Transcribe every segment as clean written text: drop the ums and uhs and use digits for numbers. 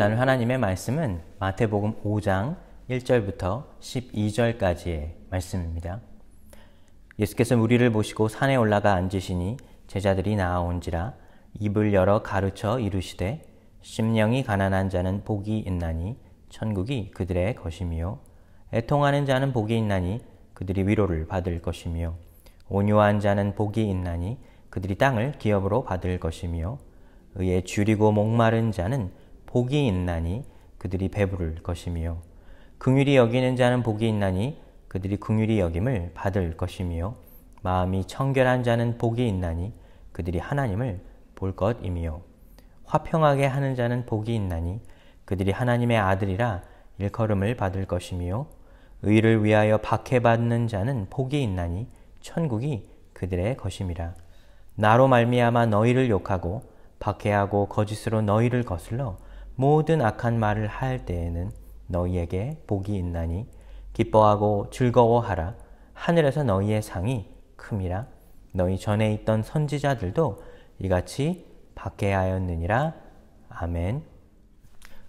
나눌 하나님의 말씀은 마태복음 5장 1절부터 12절까지의 말씀입니다. 예수께서 무리를 보시고 산에 올라가 앉으시니 제자들이 나아온지라 입을 열어 가르쳐 이르시되 심령이 가난한 자는 복이 있나니 천국이 그들의 것이며 애통하는 자는 복이 있나니 그들이 위로를 받을 것이며 온유한 자는 복이 있나니 그들이 땅을 기업으로 받을 것이며 의에 줄이고 목마른 자는 복이 있나니 그들이 배부를 것이며 긍휼히 여기는 자는 복이 있나니 그들이 긍휼히 여김을 받을 것이며 마음이 청결한 자는 복이 있나니 그들이 하나님을 볼 것이며 화평하게 하는 자는 복이 있나니 그들이 하나님의 아들이라 일컬음을 받을 것이며 의를 위하여 박해받는 자는 복이 있나니 천국이 그들의 것임이라. 나로 말미암아 너희를 욕하고 박해하고 거짓으로 너희를 거슬러 모든 악한 말을 할 때에는 너희에게 복이 있나니 기뻐하고 즐거워하라. 하늘에서 너희의 상이 큼이라. 너희 전에 있던 선지자들도 이같이 박해하였느니라. 아멘.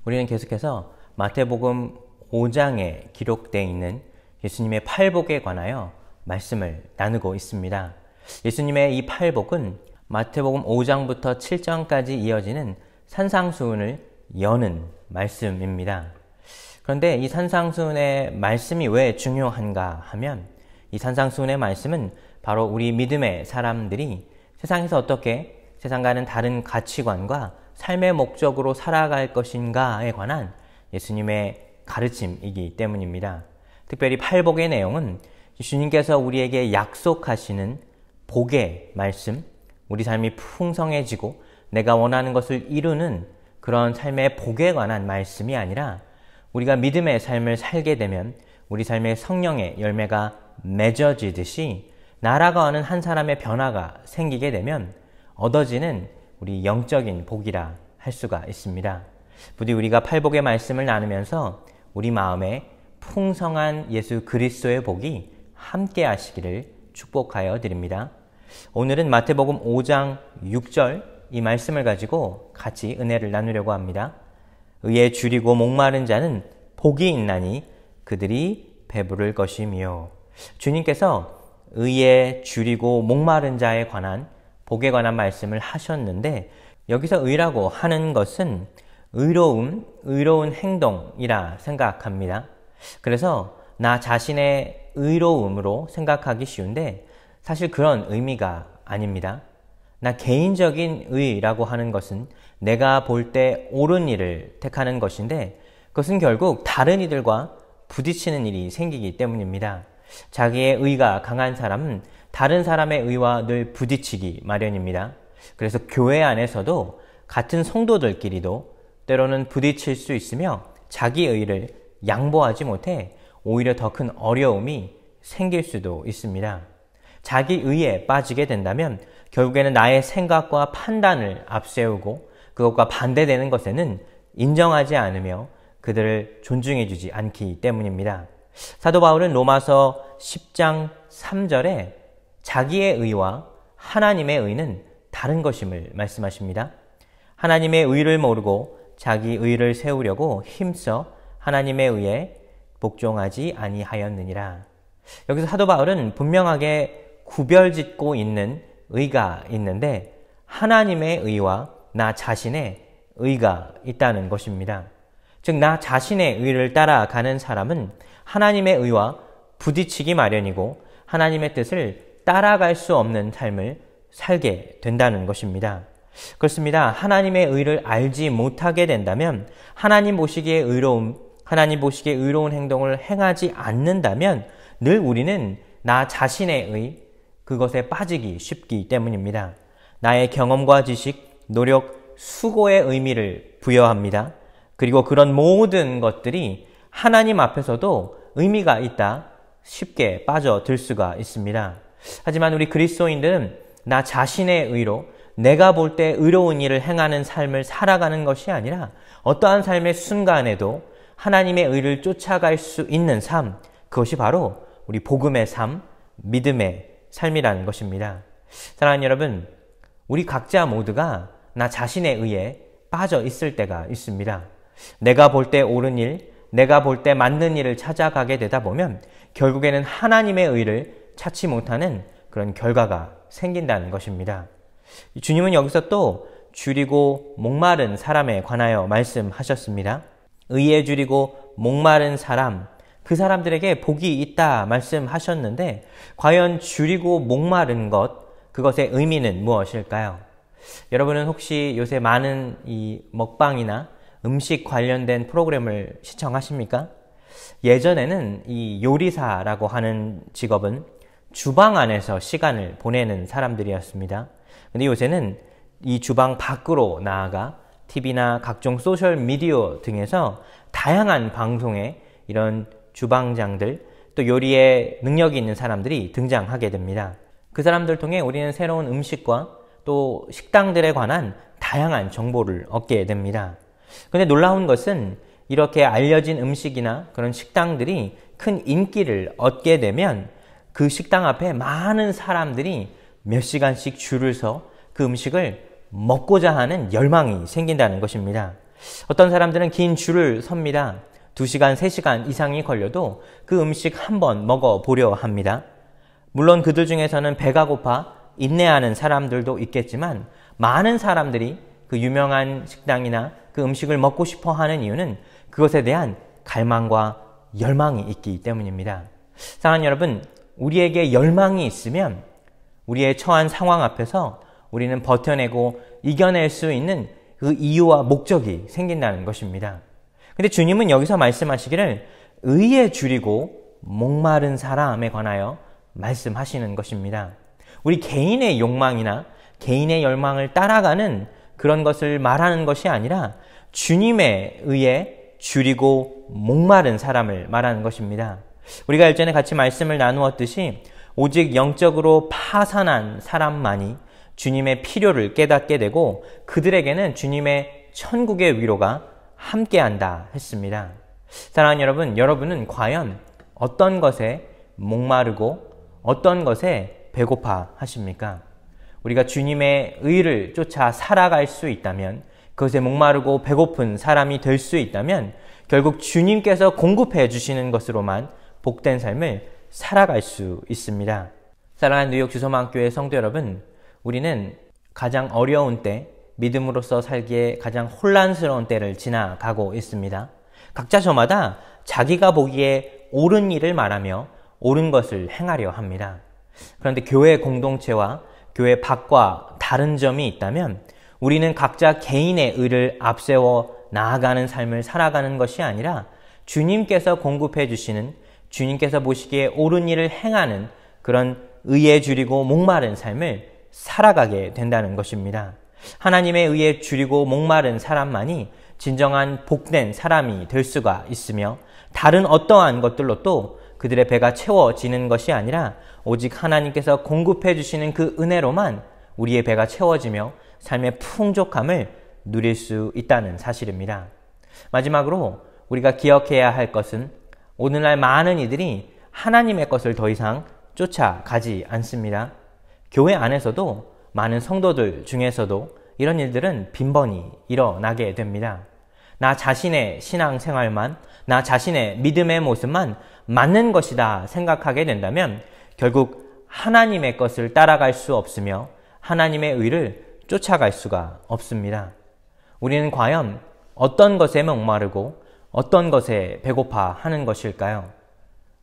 우리는 계속해서 마태복음 5장에 기록되어 있는 예수님의 팔복에 관하여 말씀을 나누고 있습니다. 예수님의 이 팔복은 마태복음 5장부터 7장까지 이어지는 산상수훈을 여는 말씀입니다. 그런데 이 산상수훈의 말씀이 왜 중요한가 하면 이 산상수훈의 말씀은 바로 우리 믿음의 사람들이 세상에서 어떻게 세상과는 다른 가치관과 삶의 목적으로 살아갈 것인가에 관한 예수님의 가르침이기 때문입니다. 특별히 팔복의 내용은 주님께서 우리에게 약속하시는 복의 말씀, 우리 삶이 풍성해지고 내가 원하는 것을 이루는 그런 삶의 복에 관한 말씀이 아니라 우리가 믿음의 삶을 살게 되면 우리 삶의 성령의 열매가 맺어지듯이 나라가는 한 사람의 변화가 생기게 되면 얻어지는 우리 영적인 복이라 할 수가 있습니다. 부디 우리가 팔복의 말씀을 나누면서 우리 마음에 풍성한 예수 그리스도의 복이 함께 하시기를 축복하여 드립니다. 오늘은 마태복음 5장 6절 이 말씀을 가지고 같이 은혜를 나누려고 합니다. 의에 줄이고 목마른 자는 복이 있나니 그들이 배부를 것이며. 주님께서 의에 줄이고 목마른 자에 관한 복에 관한 말씀을 하셨는데 여기서 의라고 하는 것은 의로운 행동이라 생각합니다. 그래서 나 자신의 의로움으로 생각하기 쉬운데 사실 그런 의미가 아닙니다. 나 개인적인 의라고 하는 것은 내가 볼 때 옳은 일을 택하는 것인데 그것은 결국 다른 이들과 부딪히는 일이 생기기 때문입니다. 자기의 의가 강한 사람은 다른 사람의 의와 늘 부딪히기 마련입니다. 그래서 교회 안에서도 같은 성도들끼리도 때로는 부딪힐 수 있으며 자기 의를 양보하지 못해 오히려 더 큰 어려움이 생길 수도 있습니다. 자기 의에 빠지게 된다면 결국에는 나의 생각과 판단을 앞세우고 그것과 반대되는 것에는 인정하지 않으며 그들을 존중해주지 않기 때문입니다. 사도 바울은 로마서 10장 3절에 자기의 의와 하나님의 의는 다른 것임을 말씀하십니다. 하나님의 의를 모르고 자기 의를 세우려고 힘써 하나님의 의에 복종하지 아니하였느니라. 여기서 사도 바울은 분명하게 구별짓고 있는 의가 있는데 하나님의 의와 나 자신의 의가 있다는 것입니다. 즉 나 자신의 의를 따라가는 사람은 하나님의 의와 부딪히기 마련이고 하나님의 뜻을 따라갈 수 없는 삶을 살게 된다는 것입니다. 그렇습니다. 하나님의 의를 알지 못하게 된다면 하나님 보시기에 의로운 행동을 행하지 않는다면 늘 우리는 나 자신의 의, 그것에 빠지기 쉽기 때문입니다. 나의 경험과 지식, 노력, 수고의 의미를 부여합니다. 그리고 그런 모든 것들이 하나님 앞에서도 의미가 있다 쉽게 빠져들 수가 있습니다. 하지만 우리 그리스도인들은 나 자신의 의로 내가 볼 때 의로운 일을 행하는 삶을 살아가는 것이 아니라 어떠한 삶의 순간에도 하나님의 의를 쫓아갈 수 있는 삶, 그것이 바로 우리 복음의 삶, 믿음의 삶이라는 것입니다. 사랑하는 여러분, 우리 각자 모두가 나 자신의 의에 빠져 있을 때가 있습니다. 내가 볼 때 옳은 일, 내가 볼 때 맞는 일을 찾아가게 되다 보면 결국에는 하나님의 의를 찾지 못하는 그런 결과가 생긴다는 것입니다. 주님은 여기서 또 줄이고 목마른 사람에 관하여 말씀하셨습니다. 의에 줄이고 목마른 사람, 그 사람들에게 복이 있다 말씀하셨는데 과연 줄이고 목마른 것, 그것의 의미는 무엇일까요? 여러분은 혹시 요새 많은 이 먹방이나 음식 관련된 프로그램을 시청하십니까? 예전에는 이 요리사라고 하는 직업은 주방 안에서 시간을 보내는 사람들이었습니다. 근데 요새는 이 주방 밖으로 나아가 TV나 각종 소셜미디어 등에서 다양한 방송에 이런 주방장들, 또 요리에 능력이 있는 사람들이 등장하게 됩니다. 그 사람들 통해 우리는 새로운 음식과 또 식당들에 관한 다양한 정보를 얻게 됩니다. 근데 놀라운 것은 이렇게 알려진 음식이나 그런 식당들이 큰 인기를 얻게 되면 그 식당 앞에 많은 사람들이 몇 시간씩 줄을 서 그 음식을 먹고자 하는 열망이 생긴다는 것입니다. 어떤 사람들은 긴 줄을 섭니다. 2시간, 3시간 이상이 걸려도 그 음식 한번 먹어보려 합니다. 물론 그들 중에서는 배가 고파 인내하는 사람들도 있겠지만 많은 사람들이 그 유명한 식당이나 그 음식을 먹고 싶어 하는 이유는 그것에 대한 갈망과 열망이 있기 때문입니다. 사랑하는 여러분, 우리에게 열망이 있으면 우리의 처한 상황 앞에서 우리는 버텨내고 이겨낼 수 있는 그 이유와 목적이 생긴다는 것입니다. 근데 주님은 여기서 말씀하시기를 의에 줄이고 목마른 사람에 관하여 말씀하시는 것입니다. 우리 개인의 욕망이나 개인의 열망을 따라가는 그런 것을 말하는 것이 아니라 주님의 의에 줄이고 목마른 사람을 말하는 것입니다. 우리가 일전에 같이 말씀을 나누었듯이 오직 영적으로 파산한 사람만이 주님의 필요를 깨닫게 되고 그들에게는 주님의 천국의 위로가 함께한다 했습니다. 사랑하는 여러분, 여러분은 과연 어떤 것에 목마르고 어떤 것에 배고파 하십니까? 우리가 주님의 의를 쫓아 살아갈 수 있다면, 그것에 목마르고 배고픈 사람이 될 수 있다면 결국 주님께서 공급해 주시는 것으로만 복된 삶을 살아갈 수 있습니다. 사랑하는 뉴욕 주소망교회 성도 여러분, 우리는 가장 어려운 때, 믿음으로서 살기에 가장 혼란스러운 때를 지나가고 있습니다. 각자 저마다 자기가 보기에 옳은 일을 말하며 옳은 것을 행하려 합니다. 그런데 교회 공동체와 교회 밖과 다른 점이 있다면 우리는 각자 개인의 의를 앞세워 나아가는 삶을 살아가는 것이 아니라 주님께서 공급해 주시는, 주님께서 보시기에 옳은 일을 행하는 그런 의에 줄이고 목마른 삶을 살아가게 된다는 것입니다. 하나님의 의에 줄이고 목마른 사람만이 진정한 복된 사람이 될 수가 있으며 다른 어떠한 것들로 또 그들의 배가 채워지는 것이 아니라 오직 하나님께서 공급해 주시는 그 은혜로만 우리의 배가 채워지며 삶의 풍족함을 누릴 수 있다는 사실입니다. 마지막으로 우리가 기억해야 할 것은 오늘날 많은 이들이 하나님의 것을 더 이상 쫓아가지 않습니다. 교회 안에서도 많은 성도들 중에서도 이런 일들은 빈번히 일어나게 됩니다. 나 자신의 신앙생활만, 나 자신의 믿음의 모습만 맞는 것이다 생각하게 된다면 결국 하나님의 것을 따라갈 수 없으며 하나님의 의를 쫓아갈 수가 없습니다. 우리는 과연 어떤 것에 목마르고 어떤 것에 배고파 하는 것일까요?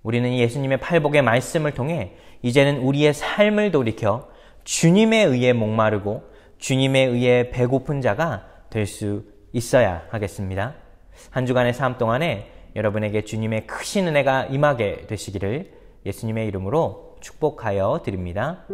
우리는 예수님의 팔복의 말씀을 통해 이제는 우리의 삶을 돌이켜 주님의 의에 목마르고 주님의 의에 배고픈 자가 될 수 있어야 하겠습니다. 한 주간의 삶 동안에 여러분에게 주님의 크신 은혜가 임하게 되시기를 예수님의 이름으로 축복하여 드립니다.